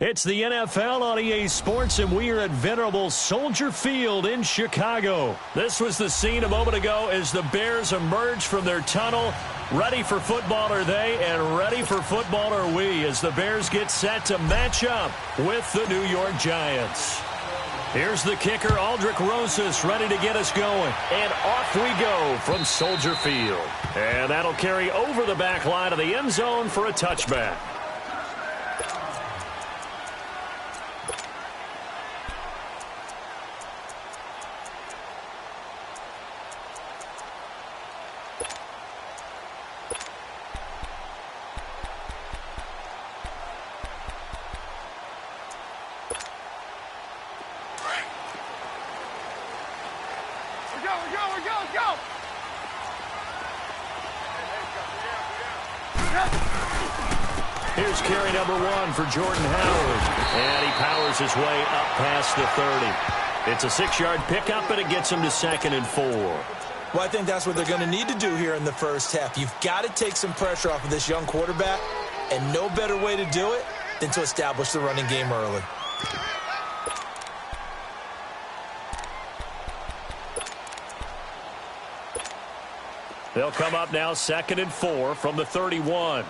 It's the NFL on EA Sports, and we are at venerable Soldier Field in Chicago. This was the scene a moment ago as the Bears emerged from their tunnel. Ready for football are they, and ready for football are we, as the Bears get set to match up with the New York Giants. Here's the kicker, Aldrick Rosas, ready to get us going. And off we go from Soldier Field. And that'll carry over the back line of the end zone for a touchback. Here's carry number 1 for Jordan Howard. And he powers his way up past the 30. It's a 6-yard pickup, and it gets him to 2nd and 4. Well, I think that's what they're going to need to do here in the first half. You've got to take some pressure off of this young quarterback, and no better way to do it than to establish the running game early. They'll come up now 2nd and 4 from the 31.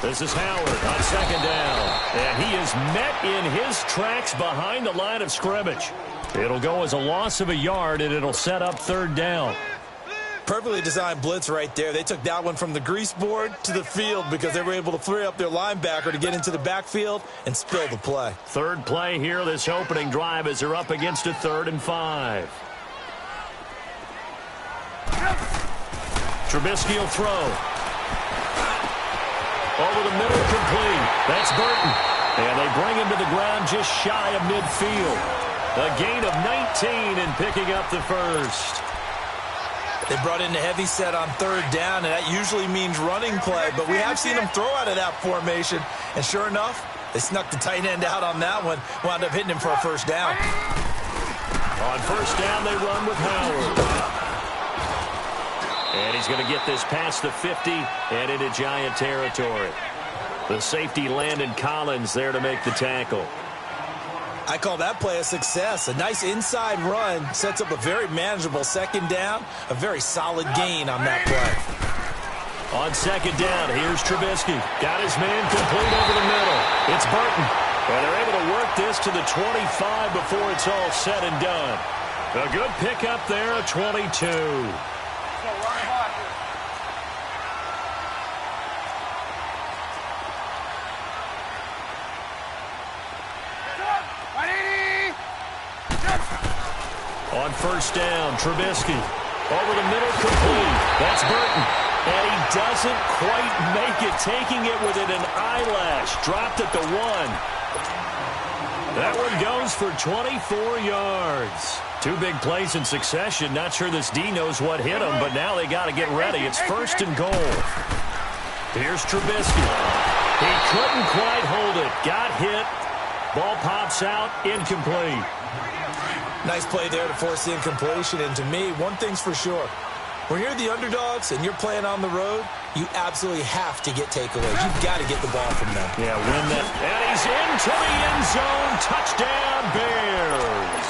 This is Howard on 2nd down. And he is met in his tracks behind the line of scrimmage. It'll go as a loss of a yard, and it'll set up 3rd down. Perfectly designed blitz right there. They took that one from the grease board to the field because they were able to free up their linebacker to get into the backfield and spill the play. 3rd play here, this opening drive, as they're up against a 3rd and 5. Trubisky will throw. Over the middle, complete. That's Burton. And they bring him to the ground just shy of midfield. A gain of 19 and picking up the first. They brought in the heavy set on 3rd down, and that usually means running play, but we have seen them throw out of that formation. And sure enough, they snuck the tight end out on that one, wound up hitting him for a 1st down. On 1st down, they run with Howard. And he's going to get this past the 50 and into Giant territory. The safety Landon Collins there to make the tackle. I call that play a success. A nice inside run sets up a very manageable 2nd down. A very solid gain on that play. On 2nd down, here's Trubisky. Got his man complete over the middle. It's Burton. And they're able to work this to the 25 before it's all said and done. A good pickup there, a 22. On 1st down, Trubisky. Over the middle, complete. That's Burton. And he doesn't quite make it, taking it within an eyelash. Dropped at the 1. That one goes for 24 yards. 2 big plays in succession. Not sure this D knows what hit him, but now they got to get ready. It's 1st and goal. Here's Trubisky. He couldn't quite hold it. Got hit. Ball pops out, incomplete. Nice play there to force the incompletion. And to me, one thing's for sure. When you're the underdogs and you're playing on the road, you absolutely have to get takeaways. You've got to get the ball from them. Yeah, win that. And he's into the end zone. Touchdown, Bears.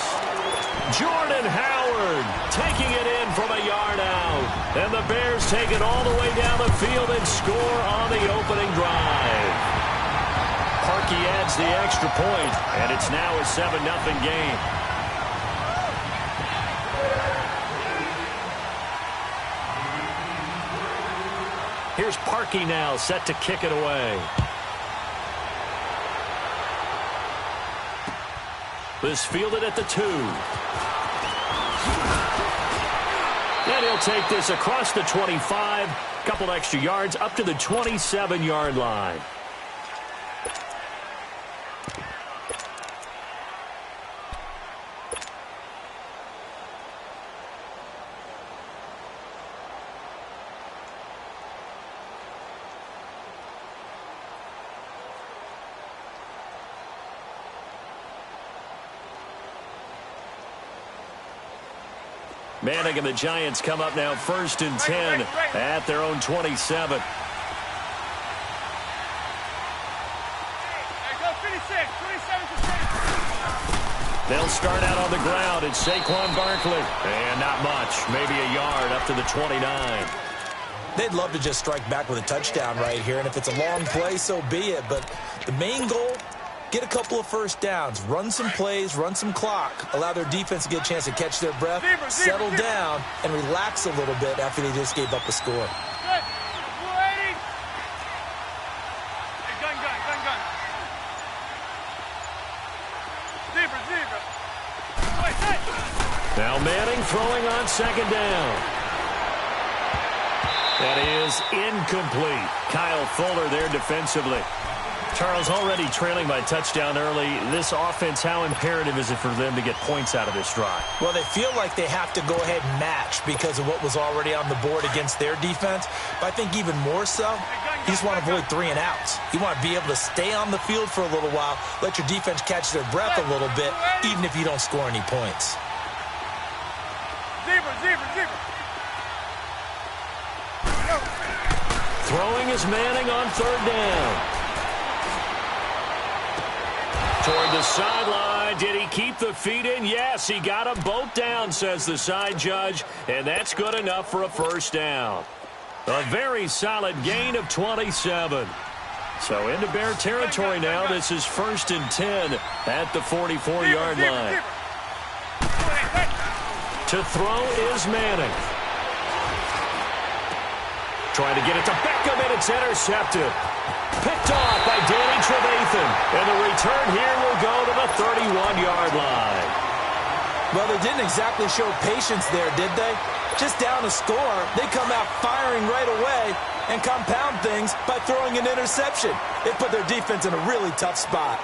Jordan Howard taking it in from a yard out. And the Bears take it all the way down the field and score on the opening drive. Parkey adds the extra point, and it's now a 7-0 game. Here's Parkey now, set to kick it away. This fielded at the 2. And he'll take this across the 25. Couple extra yards up to the 27-yard line. Manning and the Giants come up now 1st and 10 at their own 27. They'll start out on the ground. It's Saquon Barkley. And not much. Maybe a yard up to the 29. They'd love to just strike back with a touchdown right here. And if it's a long play, so be it. But the main goal, get a couple of first downs. Run some plays, run some clock. Allow their defense to get a chance to catch their breath, settle down, and relax a little bit after they just gave up a score. Now Manning throwing on 2nd down. That is incomplete. Kyle Fuller there defensively. Charles, already trailing by touchdown early. This offense, how imperative is it for them to get points out of this drive? Well, they feel like they have to go ahead and match because of what was already on the board against their defense. But I think even more so, you just want to avoid 3 and outs. You want to be able to stay on the field for a little while, let your defense catch their breath a little bit, even if you don't score any points. Throwing is Manning on 3rd down. Toward the sideline. Did he keep the feet in? Yes, he got them both down, says the side judge, and that's good enough for a 1st down. A very solid gain of 27. So into Bear territory now. This is 1st and 10 at the 44-yard line. To throw is Manning. Trying to get it to Beckham, and it's intercepted. Picked off by Danny Trevathan. And the return here will go to the 31-yard line. Well, they didn't exactly show patience there, did they? Just down a score, they come out firing right away and compound things by throwing an interception. It put their defense in a really tough spot.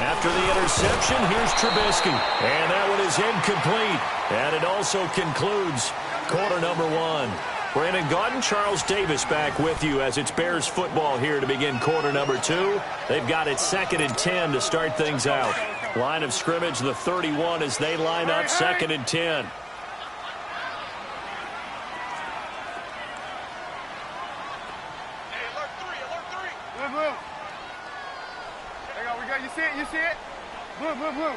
After the interception, here's Trubisky. And that one is incomplete. And it also concludes quarter number 1. Brandon Gaudin, Charles Davis back with you as it's Bears football here to begin quarter number 2. They've got it 2nd and 10 to start things out. Line of scrimmage, the 31 as they line up 2nd and 10. You see it? You see it? Blue, blue, blue.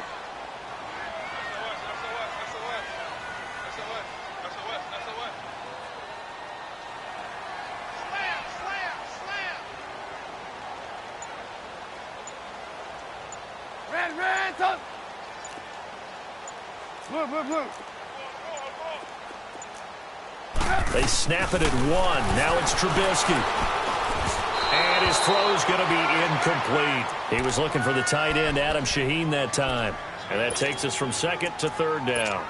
Red, top. Blue, blue, blue. They snap it at 1. Now it's Trubisky. And his throw is going to be incomplete. He was looking for the tight end, Adam Shaheen, that time. And that takes us from 2nd to 3rd down.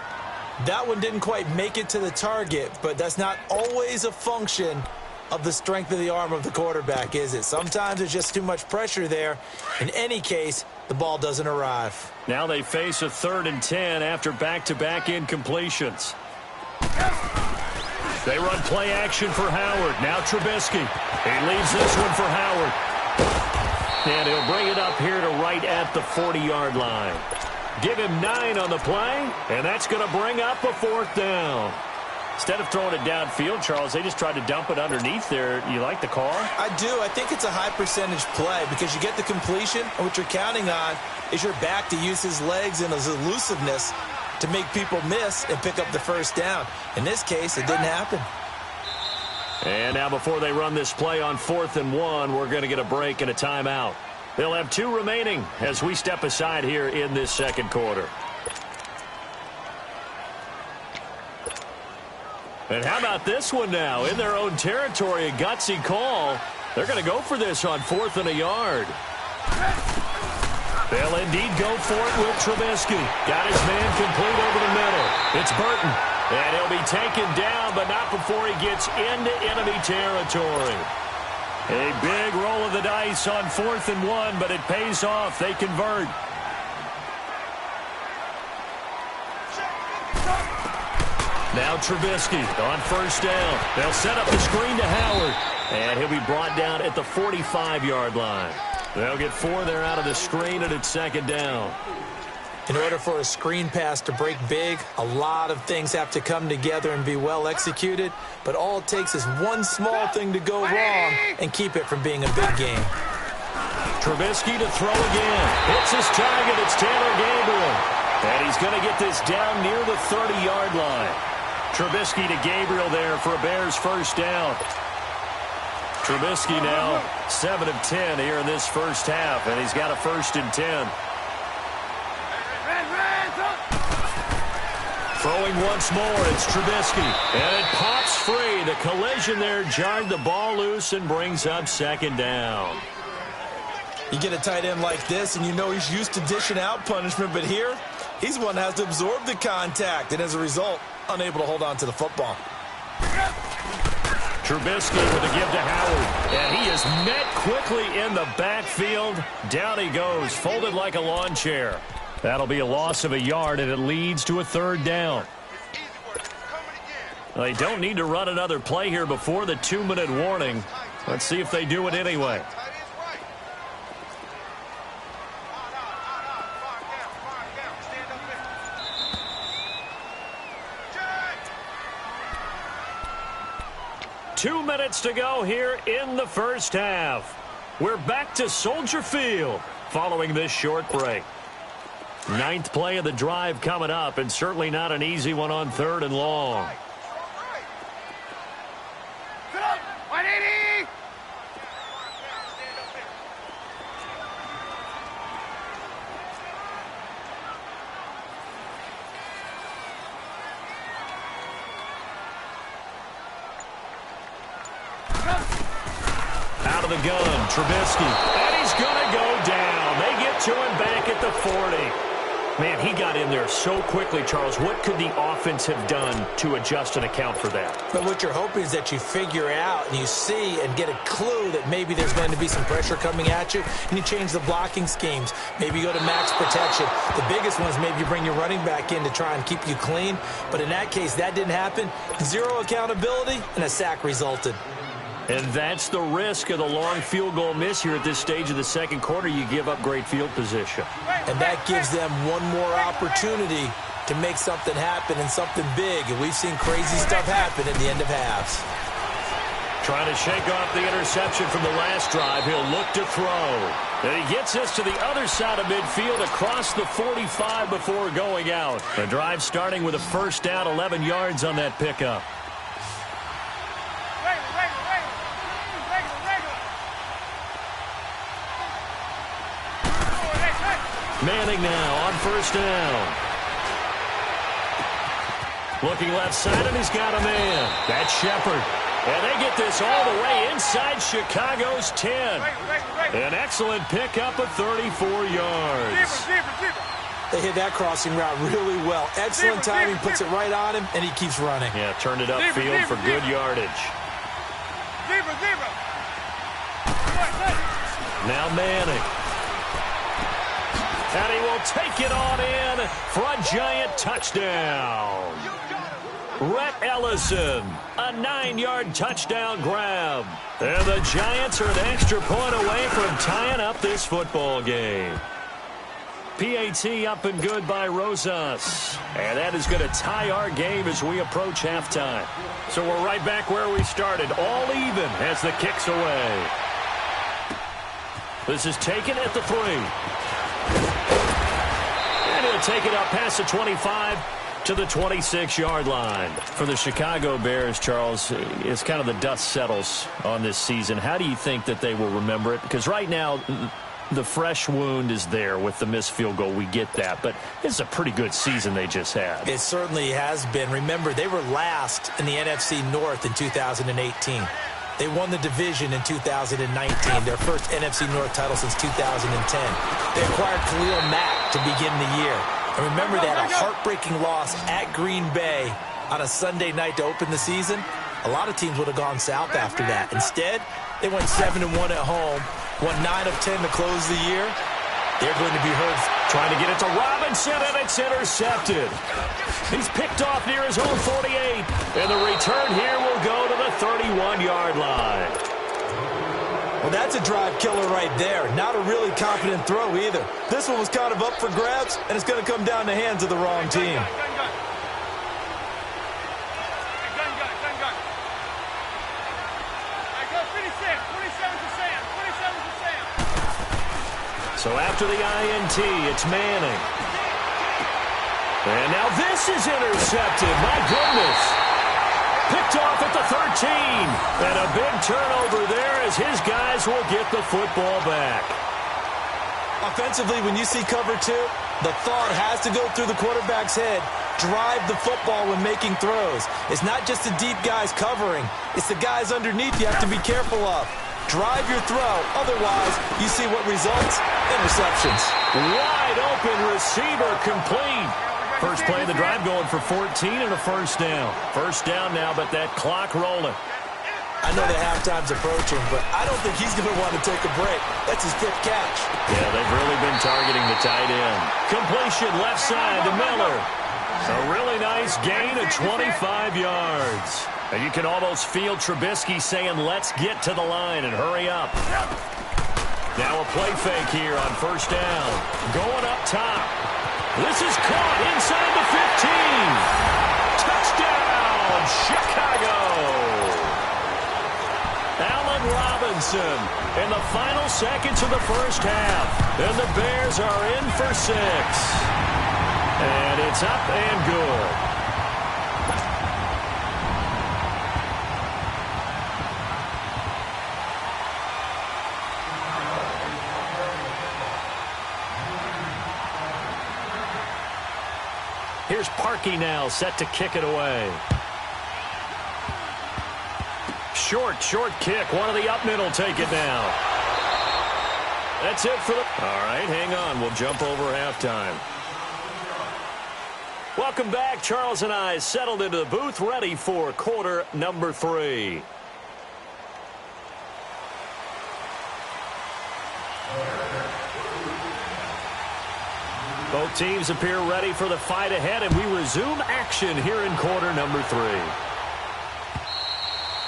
That one didn't quite make it to the target, but that's not always a function of the strength of the arm of the quarterback, is it? Sometimes there's just too much pressure there. In any case, the ball doesn't arrive. Now they face a 3rd and 10 after back-to-back incompletions. They run play action for Howard. Now Trubisky. He leaves this one for Howard. And he'll bring it up here to right at the 40-yard line. Give him 9 on the play, and that's going to bring up a 4th down. Instead of throwing it downfield, Charles, they just tried to dump it underneath there. You like the call? I do. I think it's a high percentage play because you get the completion, and what you're counting on is your back to use his legs and his elusiveness to make people miss and pick up the 1st down. In this case, it didn't happen. And now before they run this play on 4th and 1, we're going to get a break and a timeout. They'll have 2 remaining as we step aside here in this 2nd quarter. And how about this one now? In their own territory, a gutsy call. They're going to go for this on 4th and a yard. They'll indeed go for it with Trubisky. Got his man complete over the middle. It's Burton. And he'll be taken down, but not before he gets into enemy territory. A big roll of the dice on 4th and 1, but it pays off. They convert. Now Trubisky on 1st down. They'll set up the screen to Howard. And he'll be brought down at the 45-yard line. They'll get 4 there out of the screen, and it's second down. In order for a screen pass to break big, a lot of things have to come together and be well executed, but all it takes is one small thing to go wrong and keep it from being a big game. Trubisky to throw again. Hits his target. It's Taylor Gabriel. And he's going to get this down near the 30-yard line. Trubisky to Gabriel there for a Bears first down. Trubisky now 7 of 10 here in this first half, and he's got a 1st and 10. Throwing once more, it's Trubisky. And it pops free. The collision there jarred the ball loose and brings up second down. You get a tight end like this, and you know he's used to dishing out punishment, but here, he's the one that has to absorb the contact, and as a result, unable to hold on to the football. Trubisky with a give to Howard. And he is met quickly in the backfield. Down he goes, folded like a lawn chair. That'll be a loss of a yard, and it leads to a 3rd down. They don't need to run another play here before the 2-minute warning. Let's see if they do it anyway. Two minutes to go here in the first half. We're back to Soldier Field following this short break. 9th play of the drive coming up, and certainly not an easy one on 3rd and long. Out of the gun, Trubisky, and he's going to go down. They get to him back at the 40. Man, he got in there so quickly, Charles. What could the offense have done to adjust and account for that? But what you're hoping is that you figure out and you see and get a clue that maybe there's going to be some pressure coming at you, and you change the blocking schemes. Maybe you go to max protection. The biggest one is maybe you bring your running back in to try and keep you clean. But in that case, that didn't happen. 0 accountability, and a sack resulted. And that's the risk of the long field goal miss here at this stage of the second quarter. You give up great field position. And that gives them one more opportunity to make something happen and something big. And we've seen crazy stuff happen at the end of halves. Trying to shake off the interception from the last drive. He'll look to throw. And he gets this to the other side of midfield across the 45 before going out. The drive starting with a first down, 11 yards on that pickup. Manning now on first down. Looking left side, and he's got a man. That's Shepard. And they get this all the way inside Chicago's 10. An excellent pickup of 34 yards. They hit that crossing route really well. Excellent timing, puts it right on him, and he keeps running. Yeah, turned it upfield for good yardage. Now Manning. And he will take it on in for a giant touchdown. Rhett Ellison, a 9-yard touchdown grab. And the Giants are an extra point away from tying up this football game. PAT up and good by Rosas. And that is going to tie our game as we approach halftime. So we're right back where we started, all even as the kick's away. This is taken at the 3. And he'll take it up past the 25 to the 26-yard line. For the Chicago Bears, Charles, it's kind of the dust settles on this season. How do you think that they will remember it? Because right now, the fresh wound is there with the missed field goal. We get that. But it's a pretty good season they just had. It certainly has been. Remember, they were last in the NFC North in 2018. They won the division in 2019, their first NFC North title since 2010. They acquired Khalil Mack to begin the year. And remember, they had a heartbreaking loss at Green Bay on a Sunday night to open the season. A lot of teams would have gone south after that. Instead, they went 7-1 at home, won 9 of 10 to close the year. They're going to be heard trying to get it to Robinson, and it's intercepted. He's picked off near his own 48, and the return here will go to the 31-yard line. Well, that's a drive killer right there. Not a really confident throw either. This one was kind of up for grabs, and it's going to come down the hands of the wrong team. So after the INT, it's Manning. And now this is intercepted. My goodness. Picked off at the 13. And a big turnover there as his guys will get the football back. Offensively, when you see cover two, the thought has to go through the quarterback's head. Drive the football when making throws. It's not just the deep guys covering. It's the guys underneath you have to be careful of. Drive your throw. Otherwise, you see what results? Interceptions. Wide open receiver complete. First play of the drive going for 14 and a first down. First down now, but that clock rolling. I know the halftime's approaching, but I don't think he's going to want to take a break. That's his fifth catch. Yeah, they've really been targeting the tight end. Completion left side to Miller. A really nice gain of 25 yards. And you can almost feel Trubisky saying, let's get to the line and hurry up. Now a play fake here on first down. Going up top. This is caught inside the 15. Touchdown, Chicago. Allen Robinson in the final seconds of the first half. And the Bears are in for 6. And it's up and good. Here's Parkey now, set to kick it away. Short kick. One of the up middle take it now. That's it for the... All right, hang on. We'll jump over halftime. Welcome back. Charles and I settled into the booth, ready for quarter number 3. Both teams appear ready for the fight ahead, and we resume action here in quarter number 3.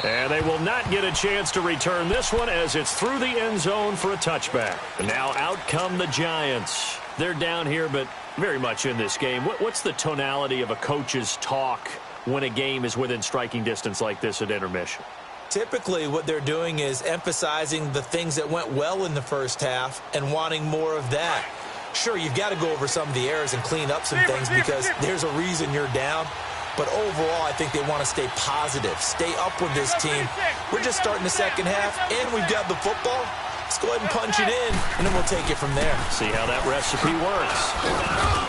And they will not get a chance to return this one as it's through the end zone for a touchback. And now out come the Giants. They're down here, but very much in this game. What's the tonality of a coach's talk when a game is within striking distance like this at intermission? Typically, what they're doing is emphasizing the things that went well in the first half and wanting more of that. Sure, you've got to go over some of the errors and clean up some things because there's a reason you're down. But overall, I think they want to stay positive, stay up with this team. We're just starting the second half, and we've got the football. Let's go ahead and punch it in, and then we'll take it from there. See how that recipe works.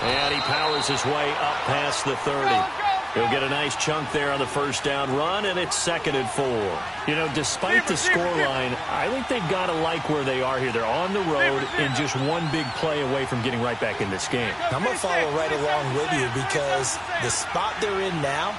And he powers his way up past the 30. He'll get a nice chunk there on the first down run, and it's 2nd and 4. You know, despite the scoreline, I think they've got to like where they are here. They're on the road and just one big play away from getting right back in this game. I'm going to follow right along with you because the spot they're in now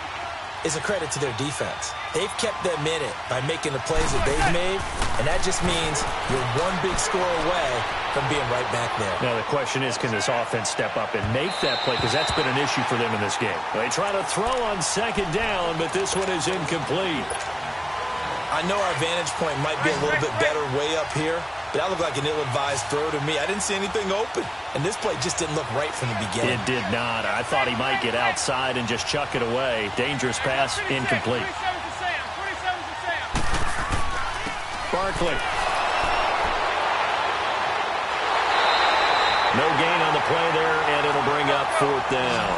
is a credit to their defense. They've kept them in it by making the plays that they've made, and that just means you're one big score away from being right back there. Now, the question is, can this offense step up and make that play? Because that's been an issue for them in this game. They try to throw on 2nd down, but this one is incomplete. I know our vantage point might be a little bit better way up here, but that looked like an ill-advised throw to me. I didn't see anything open, and this play just didn't look right from the beginning. It did not. I thought he might get outside and just chuck it away. Dangerous pass, incomplete. Barkley. No gain on the play there, and it'll bring up 4th down.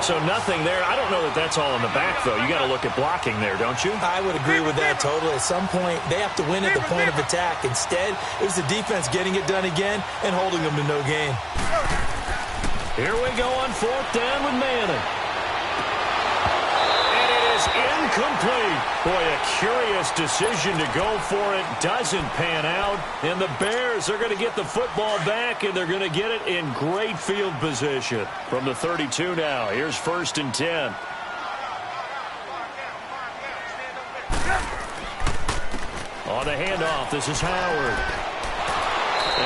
So nothing there. I don't know that that's all in the back, though. You got to look at blocking there, don't you? I would agree with that totally. At some point, they have to win at the point of attack. Instead, it was the defense getting it done again and holding them to no gain. Here we go on 4th down with Manning. And it is incomplete. Boy, a curious decision to go for it. Doesn't pan out. And the Bears are going to get the football back, and they're going to get it in great field position. From the 32 now, here's 1st and 10. On the handoff, this is Howard.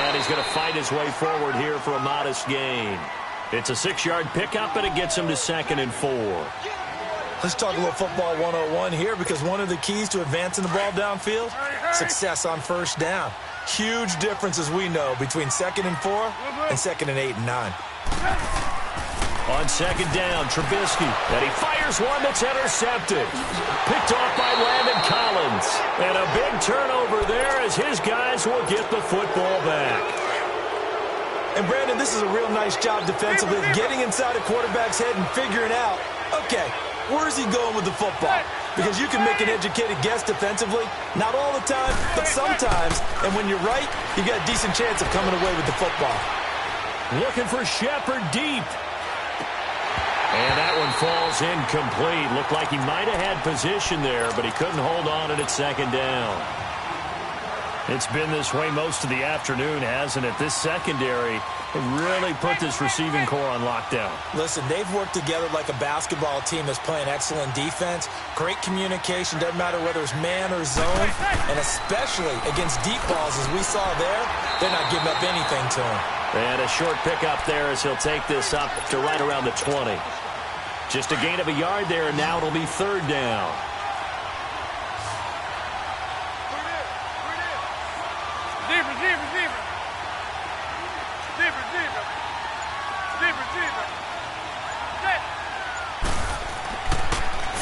And he's going to fight his way forward here for a modest gain. It's a 6-yard pickup, and it gets him to 2nd and 4. Let's talk a little football 101 here, because one of the keys to advancing the ball downfield, success on first down. Huge difference, as we know, between 2nd and 4 and 2nd and 8 and 9. On 2nd down, Trubisky, and he fires one that's intercepted. Picked off by Landon Collins. And a big turnover there as his guys will get the football back. And, Brandon, this is a real nice job defensively of getting inside a quarterback's head and figuring out, okay, where's he going with the football? Because you can make an educated guess defensively, not all the time, but sometimes. And when you're right, you got a decent chance of coming away with the football. Looking for Shepard deep. And that one falls incomplete. Looked like he might have had position there, but he couldn't hold on it at 2nd down. It's been this way most of the afternoon, hasn't it? This secondary really put this receiving core on lockdown. Listen, they've worked together like a basketball team that's playing excellent defense. Great communication, doesn't matter whether it's man or zone. And especially against deep balls, as we saw there, they're not giving up anything to him. And a short pickup there as he'll take this up to right around the 20. Just a gain of a yard there, and now it'll be 3rd down.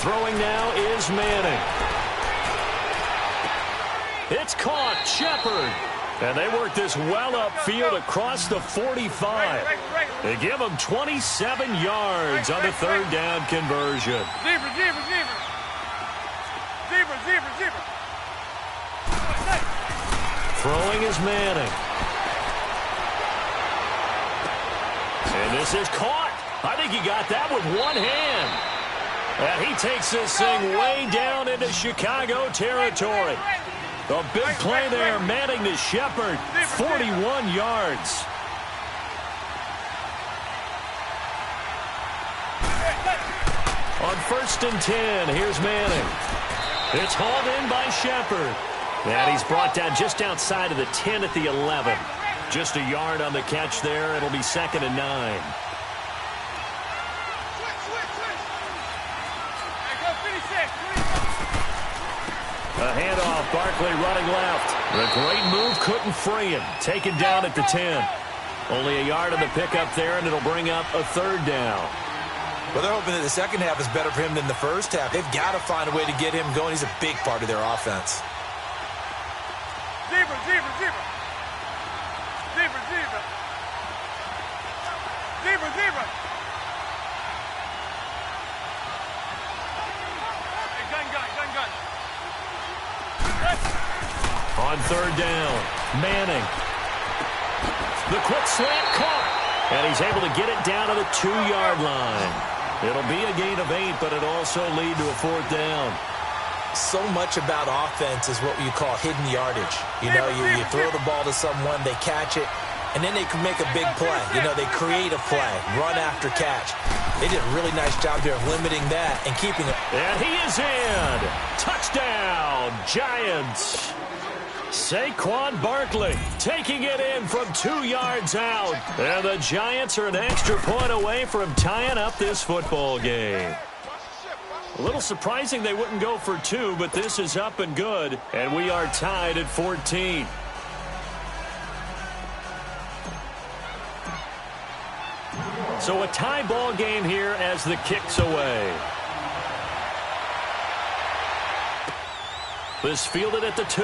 Throwing now is Manning. It's caught. Shepard. And they work this well upfield across the 45. They give him 27 yards on the 3rd down conversion. Throwing is Manning. And this is caught. I think he got that with one hand. And he takes this thing way down into Chicago territory. A big play there, Manning to Shepard, 41 yards. On 1st and 10, here's Manning. It's hauled in by Shepard. And he's brought down just outside of the 10 at the 11. Just a yard on the catch there. It'll be 2nd and 9. A handoff, Barkley running left. A great move, couldn't free him. Taken down at the 10. Only a yard on the pickup there, and it'll bring up a 3rd down. Well, they're hoping that the second half is better for him than the first half. They've got to find a way to get him going. He's a big part of their offense. Zebra. Gun. On 3rd down, Manning. The quick slant caught. And he's able to get it down to the 2-yard line. It'll be a gain of 8, but it'll also lead to a 4th down. So much about offense is what you call hidden yardage. You know, you throw the ball to someone, they catch it, and then they can make a big play. You know, they create a play, run after catch. They did a really nice job there of limiting that and keeping it. And he is in. Touchdown, Giants. Saquon Barkley taking it in from 2 yards out. And the Giants are an extra point away from tying up this football game. A little surprising they wouldn't go for 2, but this is up and good. And we are tied at 14. So a tie ball game here as the kick's away. This fielded at the 2.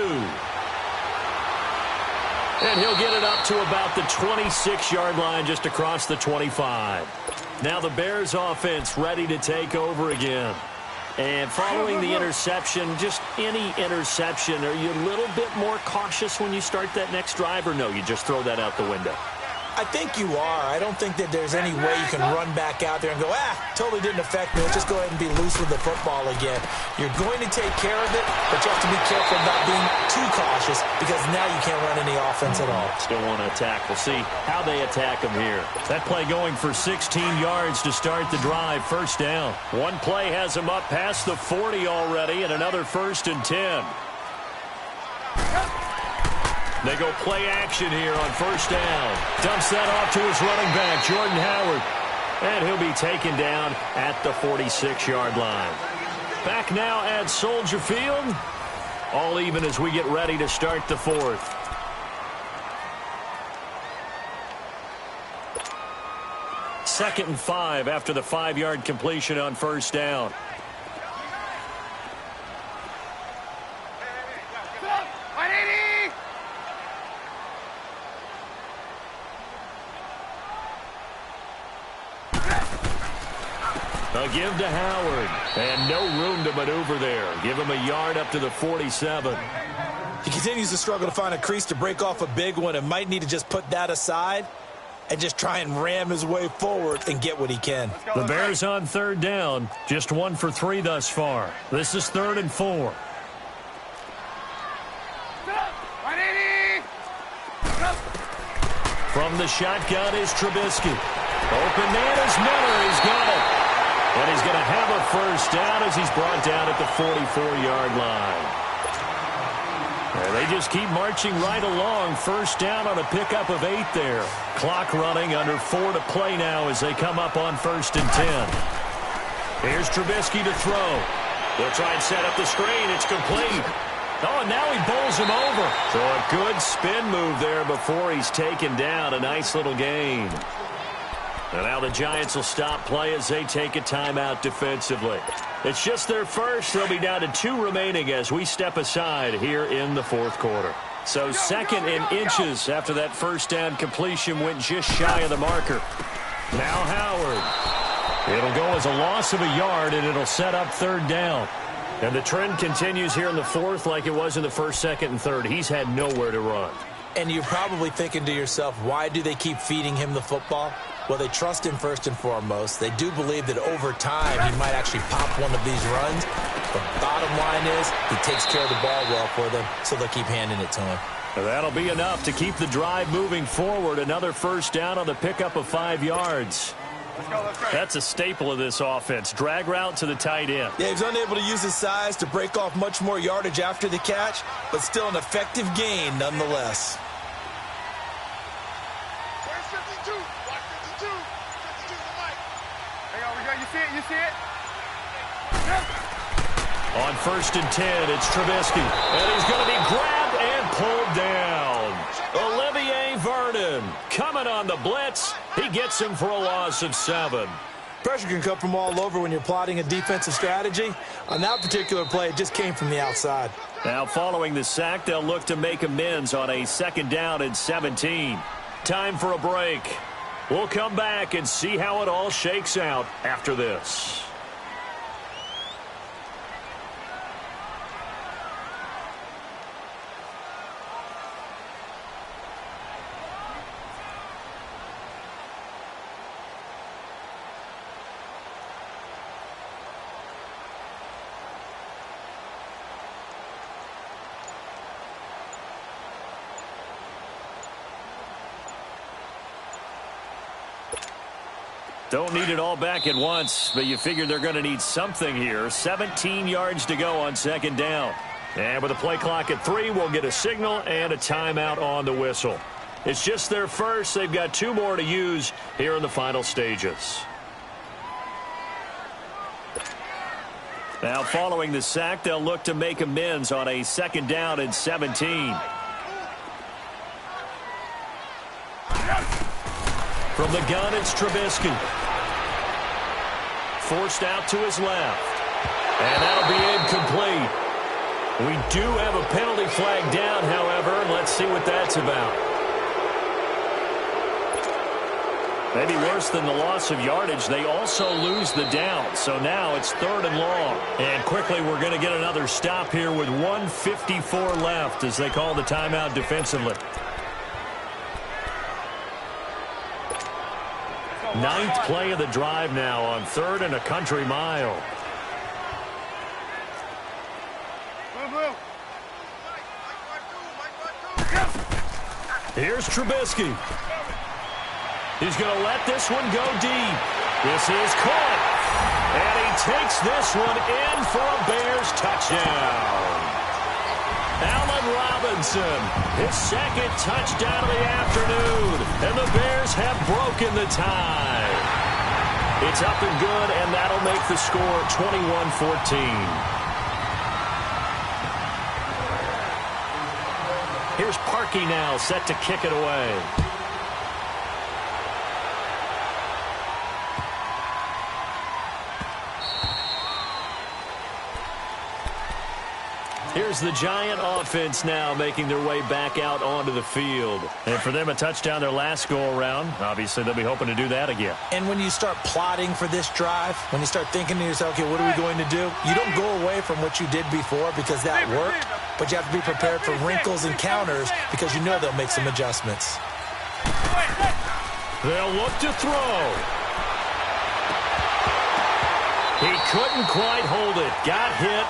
And he'll get it up to about the 26-yard line just across the 25. Now the Bears offense ready to take over again. And following the interception, just any interception, are you a little bit more cautious when you start that next drive, or no, you just throw that out the window? I think you are. I don't think that there's any way you can run back out there and go, totally didn't affect me. Let's just go ahead and be loose with the football again. You're going to take care of it, but you have to be careful about being too cautious, because now you can't run any offense at all. Still want to attack. We'll see how they attack them here. That play going for 16 yards to start the drive. 1st down. One play has them up past the 40 already, and another 1st and 10. They go play action here on 1st down. Dumps that off to his running back, Jordan Howard. And he'll be taken down at the 46-yard line. Back now at Soldier Field. All even as we get ready to start the fourth. Second and 5 after the 5-yard completion on first down. A give to Howard. And no room to maneuver there. Give him a yard up to the 47. He continues to struggle to find a crease to break off a big one and might need to just put that aside and just try and ram his way forward and get what he can. The Bears on third down. Just 1 for 3 thus far. This is 3rd and 4. From the shotgun is Trubisky. Open man is Miller. He's got it. And he's going to have a first down as he's brought down at the 44-yard line. And they just keep marching right along. First down on a pickup of 8 there. Clock running, under 4 to play now as they come up on 1st and 10. Here's Trubisky to throw. They'll try and set up the screen. It's complete. Oh, and now he bowls him over. So a good spin move there before he's taken down. A nice little gain. And now the Giants will stop play as they take a timeout defensively. It's just their first. They'll be down to 2 remaining as we step aside here in the fourth quarter. So 2nd and inches after that first down completion went just shy of the marker. Now Howard. It'll go as a loss of a yard, and it'll set up 3rd down. And the trend continues here in the fourth like it was in the 1st, 2nd, and 3rd. He's had nowhere to run. And you're probably thinking to yourself, why do they keep feeding him the football? Well, they trust him first and foremost. They do believe that over time he might actually pop one of these runs. But bottom line is he takes care of the ball well for them, so they'll keep handing it to him. And that'll be enough to keep the drive moving forward. Another first down on the pickup of 5 yards. That's a staple of this offense. Drag route to the tight end. Yeah, he's unable to use his size to break off much more yardage after the catch, but still an effective gain nonetheless. You see it? On 1st and 10, it's Trubisky. And he's going to be grabbed and pulled down. Olivier Vernon coming on the blitz. He gets him for a loss of 7. Pressure can come from all over when you're plotting a defensive strategy. On that particular play, it just came from the outside. Now following the sack, they'll look to make amends on a 2nd down and 17. Time for a break. We'll come back and see how it all shakes out after this. Don't need it all back at once, but you figure they're going to need something here. 17 yards to go on 2nd down. And with the play clock at 3, we'll get a signal and a timeout on the whistle. It's just their first. They've got 2 more to use here in the final stages. Now following the sack, they'll look to make amends on a 2nd down and 17. From the gun, it's Trubisky. Forced out to his left. And that'll be incomplete. We do have a penalty flag down, however. Let's see what that's about. Maybe worse than the loss of yardage, they also lose the down. So now it's 3rd and long. And quickly we're going to get another stop here with 1:54 left as they call the timeout defensively. 9th play of the drive now on 3rd and a country mile. Here's Trubisky. He's going to let this one go deep. This is caught. And he takes this one in for a Bears touchdown. Allen Robinson, his 2nd touchdown of the afternoon. And the Bears have broken the tie. It's up and good, and that'll make the score 21-14. Here's Parkey now, set to kick it away. Here's the Giant offense now making their way back out onto the field. And for them, a touchdown their last go-around. Obviously, they'll be hoping to do that again. And when you start plotting for this drive, when you start thinking to yourself, okay, what are we going to do? You don't go away from what you did before because that worked, but you have to be prepared for wrinkles and counters because you know they'll make some adjustments. They'll look to throw. He couldn't quite hold it. Got hit.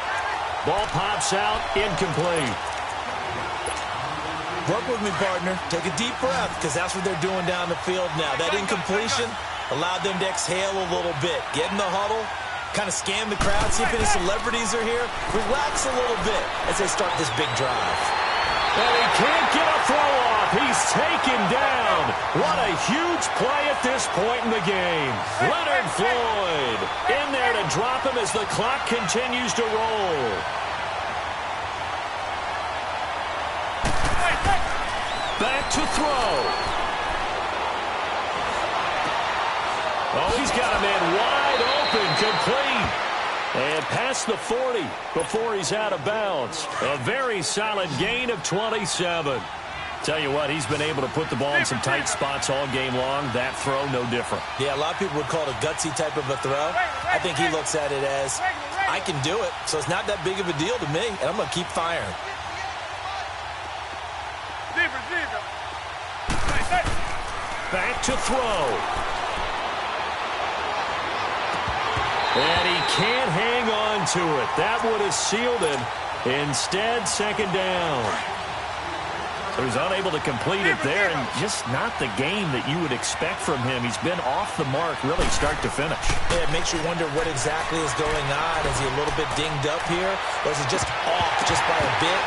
Ball pops out, incomplete. Work with me, partner. Take a deep breath, because that's what they're doing down the field now. That incompletion allowed them to exhale a little bit. Get in the huddle, kind of scan the crowd, see if any celebrities are here. Relax a little bit as they start this big drive. And he can't get a throw off. He's taken down. What a huge play at this point in the game. Leonard Floyd in there to drop him as the clock continues to roll. Back to throw. Oh, he's got a man wide open, complete. And past the 40 before he's out of bounds. A very solid gain of 27. Tell you what, he's been able to put the ball in some tight spots all game long. That throw, no different. Yeah, a lot of people would call it a gutsy type of a throw. I think he looks at it as, I can do it, so it's not that big of a deal to me, and I'm going to keep firing. Back to throw. And he can't hang on to it. That would have sealed it. Instead, second down. So he's unable to complete it there, and just not the game that you would expect from him. He's been off the mark, really start to finish. Yeah, it makes you wonder what exactly is going on. Is he a little bit dinged up here, or is he just off just by a bit?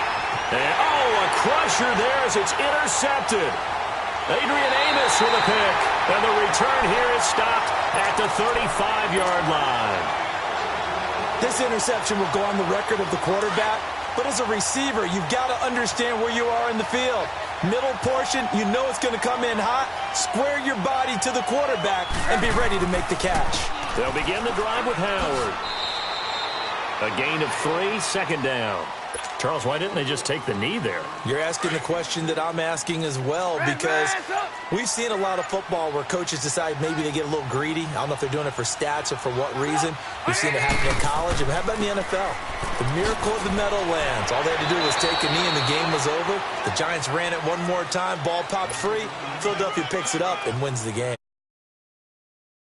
And, oh, a crusher there as it's intercepted. Adrian Amos with a pick. And the return here is stopped at the 35-yard line. This interception will go on the record of the quarterback, but as a receiver, you've got to understand where you are in the field. Middle portion, you know it's going to come in hot. Square your body to the quarterback and be ready to make the catch. They'll begin the drive with Howard. A gain of 3, second down. Charles, why didn't they just take the knee there? You're asking the question that I'm asking as well, because we've seen a lot of football where coaches decide maybe they get a little greedy. I don't know if they're doing it for stats or for what reason. We've seen it happen in college. And how about in the NFL? The miracle of the Meadowlands. All they had to do was take a knee and the game was over. The Giants ran it one more time. Ball popped free. Philadelphia picks it up and wins the game.